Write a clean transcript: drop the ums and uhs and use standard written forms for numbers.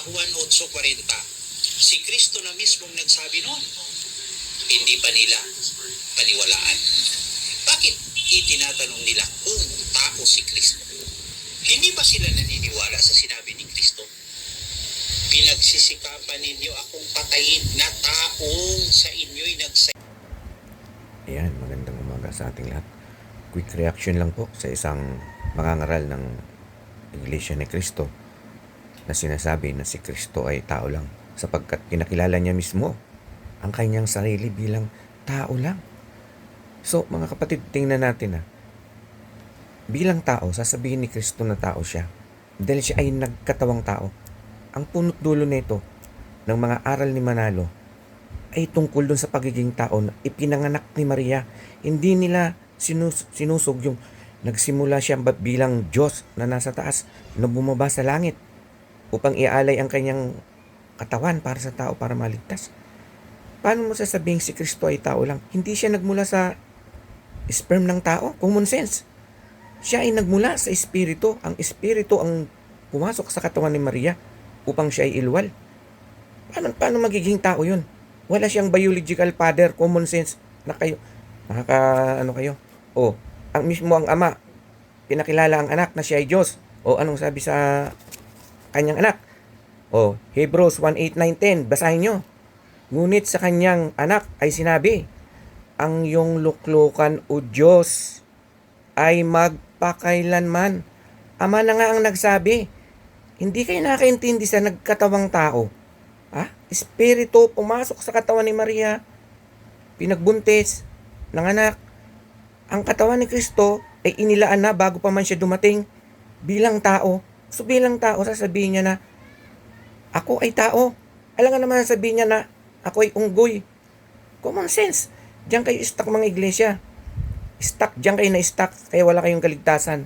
Juan 8:40. Si Kristo na mismong nagsabi noon, hindi pa nila paniwalaan. Bakit itinatanong nila kung tao si Kristo? Hindi ba sila naniniwala sa sinabi ni Kristo? Pinagsisikapan ninyo akong patayin na taong sa inyo'y Ayan, magandang umaga sa ating lahat. Quick reaction lang po sa isang mangangaral ng Iglesia ni Cristo na sinasabi na si Kristo ay tao lang sapagkat pinakilala niya mismo ang kanyang sarili bilang tao lang. So, mga kapatid, tingnan natin bilang tao, sasabihin ni Kristo na tao siya dahil siya ay nagkatawang tao. Ang punot dulo nito ng mga aral ni Manalo ay tungkol dun sa pagiging tao na ipinanganak ni Maria. Hindi nila sinusog yung nagsimula siya bilang Diyos na nasa taas na bumaba sa langit upang ialay ang kanyang katawan para sa tao para maligtas. Paano mo sasabing si Kristo ay tao lang? Hindi siya nagmula sa sperm ng tao, common sense. Siya ay nagmula sa espiritu. Ang espiritu ang pumasok sa katawan ni Maria upang siya ay ilwal. Paano magiging tao yun? Wala siyang biological father, common sense na kayo. Kayo? Ang mismo ang ama, pinakilala ang anak na siya ay Diyos. Anong sabi sa kanyang anak? Hebrews 1:8, 9, 10, basahin nyo. Ngunit sa kanyang anak ay sinabi, ang iyong luklukan o Diyos ay magpakailanman. Ama na nga ang nagsabi. Hindi kayo nakakaintindi sa nagkatawang tao. Espiritu pumasok sa katawan ni Maria, pinagbuntis ng anak. Ang katawan ni Kristo ay inilaan na bago pa man siya dumating bilang tao. So bilang tao, sasabihin niya na, ako ay tao. Alam nga naman sasabihin niya na, ako ay unggoy. Common sense. Diyan kayo stuck mga iglesia. Diyan kayo na-stuck, kaya wala kayong kaligtasan.